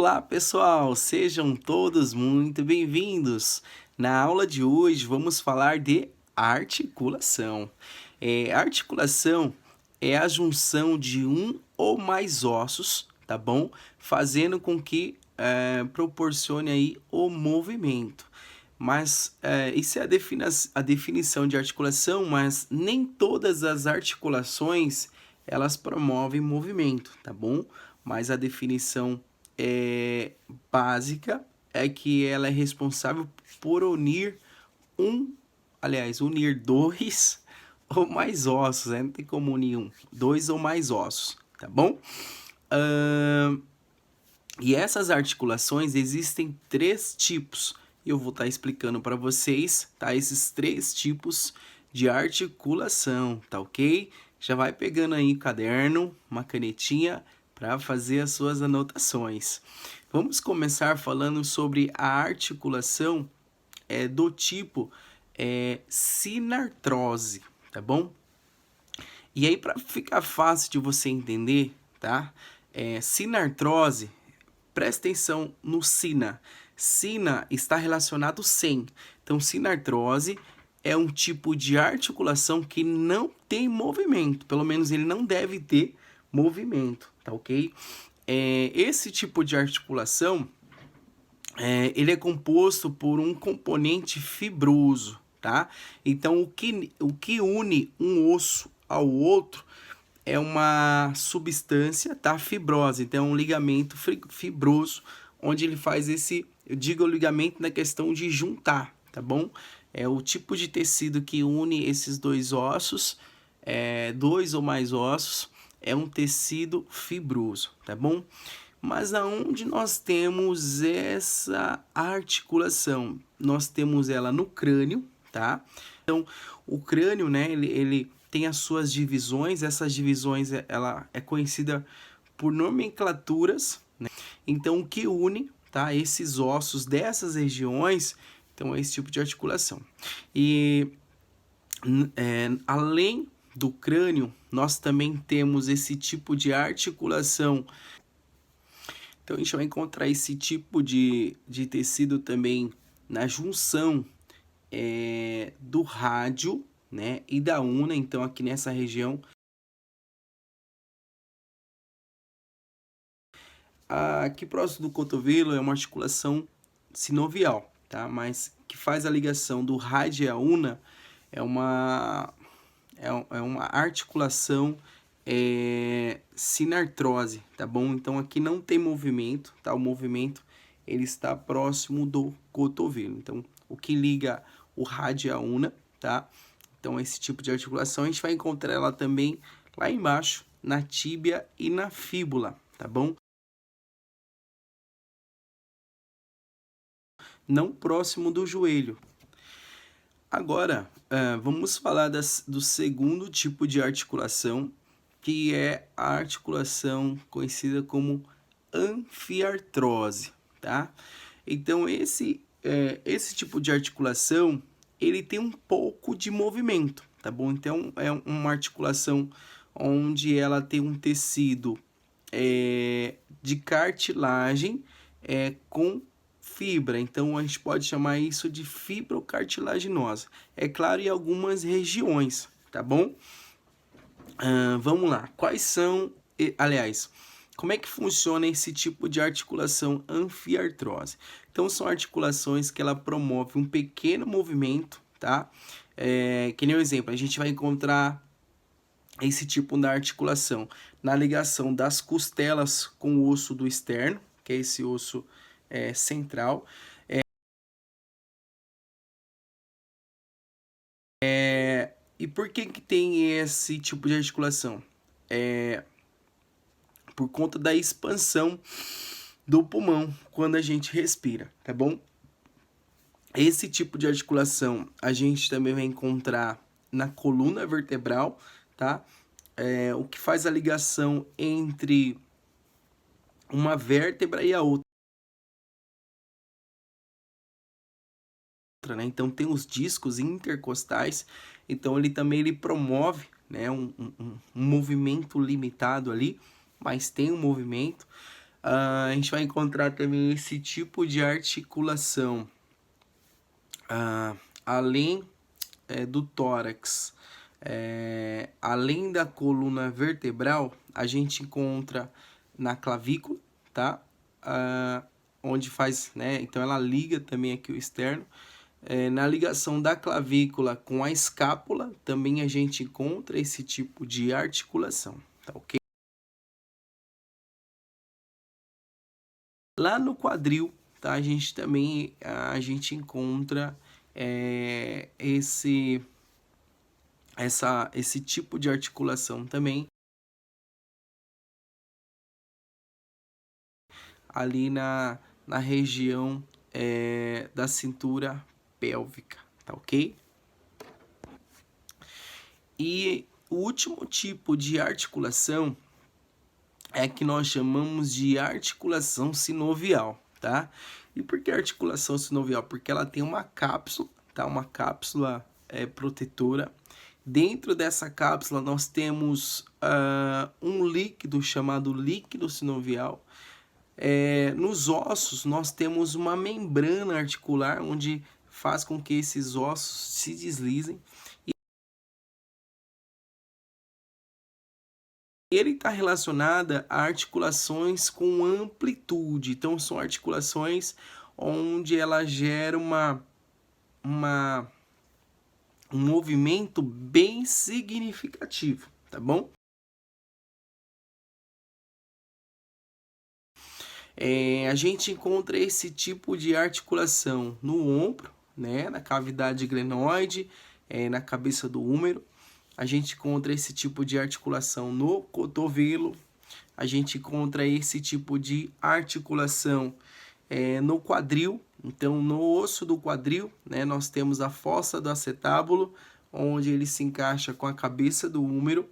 Olá pessoal, sejam todos muito bem-vindos. Na aula de hoje vamos falar de articulação. Articulação é a junção de um ou mais ossos, tá bom? Fazendo com que proporcione aí o movimento. Mas isso é a definição de articulação, mas nem todas as articulações elas promovem movimento, tá bom? Mas a definição básica é que ela é responsável por unir unir dois ou mais ossos, né? Não tem como unir dois ou mais ossos, tá bom? E essas articulações existem três tipos. Eu vou estar explicando para vocês, tá? Esses três tipos de articulação, tá ok? Já vai pegando aí o caderno, uma canetinha para fazer as suas anotações. Vamos começar falando sobre a articulação do tipo sinartrose, tá bom? E aí, para ficar fácil de você entender, tá? Sinartrose, presta atenção no sina. Sina está relacionado sem. Então, sinartrose é um tipo de articulação que não tem movimento. Pelo menos ele não deve ter movimento, tá ok? Esse tipo de articulação, ele é composto por um componente fibroso, tá? Então, o que une um osso ao outro é uma substância, tá? Fibrosa. Então, é um ligamento fibroso, onde ele faz eu digo ligamento na questão de juntar, tá bom? É o tipo de tecido que une esses dois ossos, dois ou mais ossos, é um tecido fibroso, tá bom? Mas aonde nós temos essa articulação? Nós temos ela no crânio, tá? Então, o crânio, né, ele tem as suas divisões, essas divisões ela é conhecida por nomenclaturas, né? Então, o que une, tá, esses ossos dessas regiões, então é esse tipo de articulação. E além do crânio, nós também temos esse tipo de articulação. Então, a gente vai encontrar esse tipo de tecido também na junção do rádio, né, e da una. Então, aqui nessa região, aqui próximo do cotovelo é uma articulação sinovial, tá? Mas que faz a ligação do rádio e a una é uma articulação sinartrose, tá bom? Então aqui não tem movimento, tá? O movimento ele está próximo do cotovelo. Então o que liga o rádio e a una, tá? Então esse tipo de articulação a gente vai encontrar ela também lá embaixo, na tíbia e na fíbula, tá bom? Não próximo do joelho. Agora, vamos falar do segundo tipo de articulação, que é a articulação conhecida como anfiartrose, tá? Então, esse tipo de articulação, ele tem um pouco de movimento, tá bom? Então, é uma articulação onde ela tem um tecido de cartilagem com fibra, então a gente pode chamar isso de fibrocartilaginosa. É claro, em algumas regiões, tá bom? Vamos lá, quais são, aliás, como é que funciona esse tipo de articulação anfiartrose? Então, são articulações que ela promove um pequeno movimento, tá? Que nem um exemplo, a gente vai encontrar esse tipo de articulação na ligação das costelas com o osso do externo, que é esse osso central. E por que tem esse tipo de articulação? Por conta da expansão do pulmão quando a gente respira, tá bom? Esse tipo de articulação a gente também vai encontrar na coluna vertebral, tá? O que faz a ligação entre uma vértebra e a outra, né? Então tem os discos intercostais, então ele promove, né, um movimento limitado ali, mas tem um movimento. A gente vai encontrar também esse tipo de articulação além do tórax, além da coluna vertebral, a gente encontra na clavícula, tá? Onde faz, né? Então ela liga também aqui o externo. Na ligação da clavícula com a escápula, também a gente encontra esse tipo de articulação, tá ok? Lá no quadril, tá? A gente também encontra esse tipo de articulação também ali na região da cintura pélvica, tá ok? E o último tipo de articulação é que nós chamamos de articulação sinovial, tá? E por que articulação sinovial? Porque ela tem uma cápsula, tá? Uma cápsula protetora. Dentro dessa cápsula nós temos um líquido chamado líquido sinovial. Nos ossos nós temos uma membrana articular onde faz com que esses ossos se deslizem. Ele está relacionado a articulações com amplitude. Então, são articulações onde ela gera um movimento bem significativo, tá bom? A gente encontra esse tipo de articulação no ombro, né, na cavidade glenoide, na cabeça do húmero. A gente encontra esse tipo de articulação no cotovelo. A gente encontra esse tipo de articulação no quadril. Então, no osso do quadril, né, nós temos a fossa do acetábulo, onde ele se encaixa com a cabeça do húmero.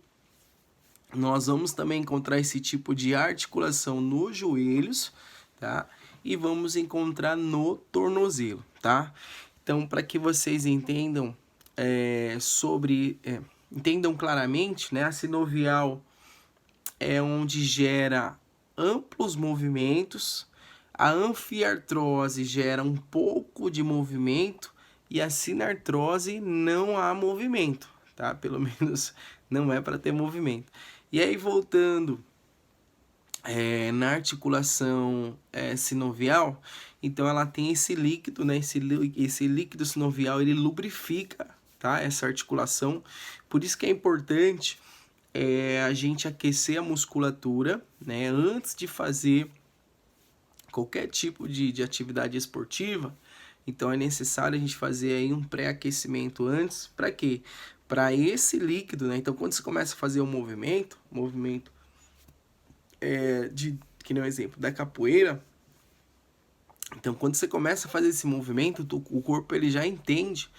Nós vamos também encontrar esse tipo de articulação nos joelhos, tá? E vamos encontrar no tornozelo, tá? Então, para que vocês entendam entendam claramente, né? A sinovial é onde gera amplos movimentos, a anfiartrose gera um pouco de movimento e a sinartrose não há movimento, tá? Pelo menos não é para ter movimento. E aí, voltando na articulação sinovial, então ela tem esse líquido, né? Esse líquido sinovial, ele lubrifica, tá? Essa articulação. Por isso que é importante a gente aquecer a musculatura, né? Antes de fazer qualquer tipo de atividade esportiva. Então é necessário a gente fazer aí um pré-aquecimento antes. Para quê? Para esse líquido, né? Então quando você começa a fazer um movimento que nem o exemplo da capoeira. Então quando você começa a fazer esse movimento, o corpo ele já entende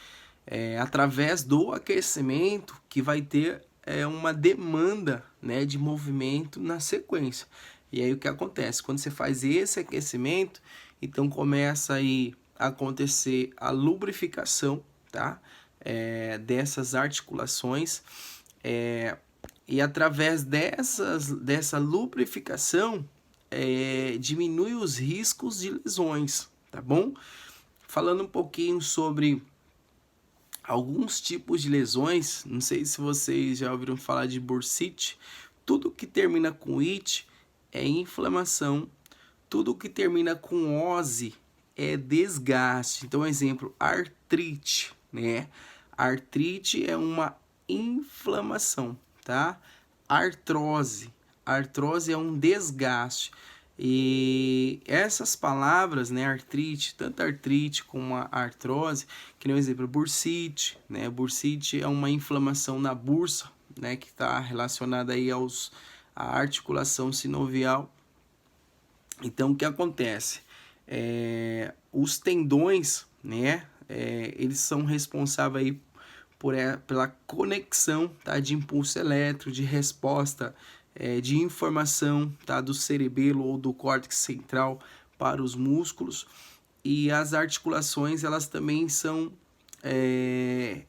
através do aquecimento que vai ter uma demanda, né, de movimento na sequência. E aí o que acontece? Quando você faz esse aquecimento, então começa aí a acontecer a lubrificação, tá? Dessas articulações. E através dessa lubrificação, diminui os riscos de lesões, tá bom? Falando um pouquinho sobre alguns tipos de lesões, não sei se vocês já ouviram falar de bursite. Tudo que termina com it é inflamação, tudo que termina com ose é desgaste. Então, exemplo, artrite, né? Artrite é uma inflamação, tá? Artrose é um desgaste. E essas palavras, né, artrite, tanto artrite como a artrose, que nem um exemplo, bursite, né? Bursite é uma inflamação na bursa, né, que está relacionada aí à articulação sinovial. Então, o que acontece? Os tendões, né, eles são responsáveis aí pela conexão, tá, de impulso elétrico, de resposta, de informação, tá, do cerebelo ou do córtex central para os músculos. E as articulações, elas também são,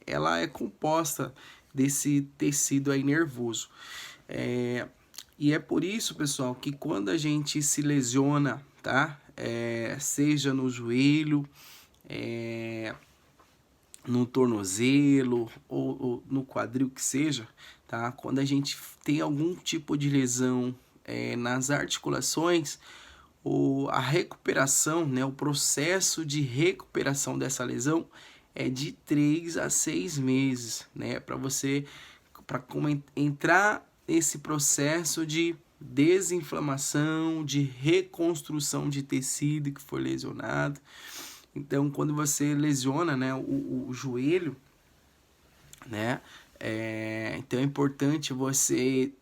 ela é composta desse tecido aí nervoso. E é por isso, pessoal, que quando a gente se lesiona, tá? Seja no joelho, no tornozelo ou no quadril que seja, tá? Quando a gente tem algum tipo de lesão nas articulações, a recuperação, né, o processo de recuperação dessa lesão é de 3 a 6 meses, né, para entrar nesse processo de desinflamação, de reconstrução de tecido que foi lesionado. Então, quando você lesiona, né, o joelho, né, então é importante você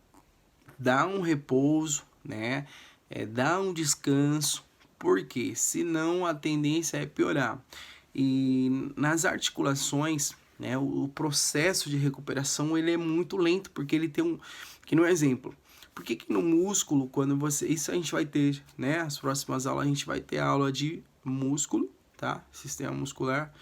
dar um repouso, né, dar um descanso, porque senão a tendência é piorar. E nas articulações, né, o processo de recuperação ele é muito lento, porque ele tem que no exemplo, por que no músculo, quando você, isso a gente vai ter, né, as próximas aulas a gente vai ter aula de músculo, tá, sistema muscular,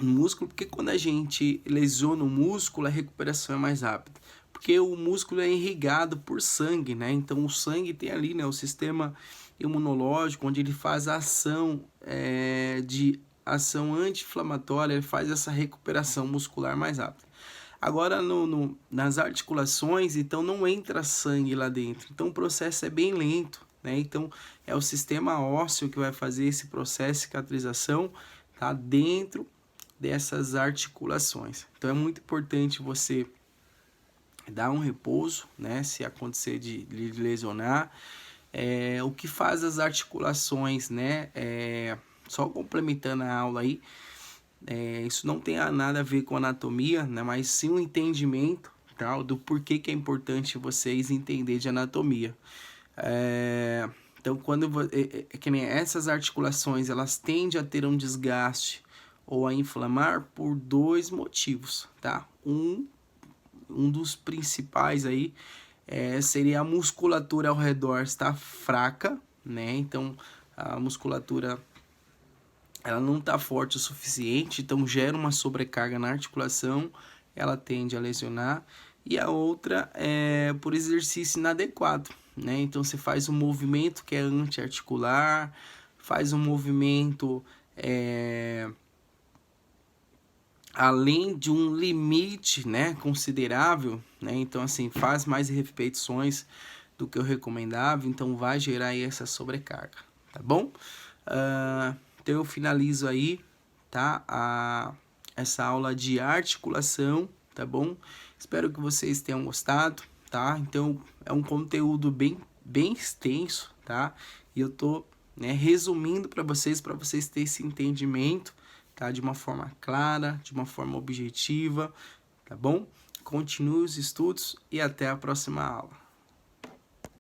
músculo, porque quando a gente lesiona o músculo, a recuperação é mais rápida. Porque o músculo é irrigado por sangue, né? Então o sangue tem ali, né, o sistema imunológico, onde ele faz a ação de ação anti-inflamatória, ele faz essa recuperação muscular mais rápida. Agora nas articulações, então não entra sangue lá dentro. Então o processo é bem lento, né? Então é o sistema ósseo que vai fazer esse processo de cicatrização, tá? Dentro dessas articulações. Então é muito importante você dar um repouso, né, se acontecer de lesionar. O que faz as articulações, né, só complementando a aula aí, isso não tem nada a ver com anatomia, né, mas sim um entendimento, tá, do porquê que é importante vocês entenderem de anatomia. Então, quando que nem essas articulações, elas tendem a ter um desgaste ou a inflamar por 2 motivos, tá? Um dos principais aí seria a musculatura ao redor estar fraca, né? Então, a musculatura ela não está forte o suficiente, então gera uma sobrecarga na articulação, ela tende a lesionar. E a outra é por exercício inadequado, né? Então você faz um movimento que é antiarticular, faz um movimento além de um limite, né, considerável, né? Então assim, faz mais repetições do que o recomendável, então vai gerar aí essa sobrecarga, tá bom? Então eu finalizo aí, tá? Essa aula de articulação, tá bom? Espero que vocês tenham gostado, tá? Então é um conteúdo bem extenso, tá? E eu tô, né, resumindo para vocês terem esse entendimento, tá? De uma forma clara, de uma forma objetiva, tá bom? Continue os estudos e até a próxima aula.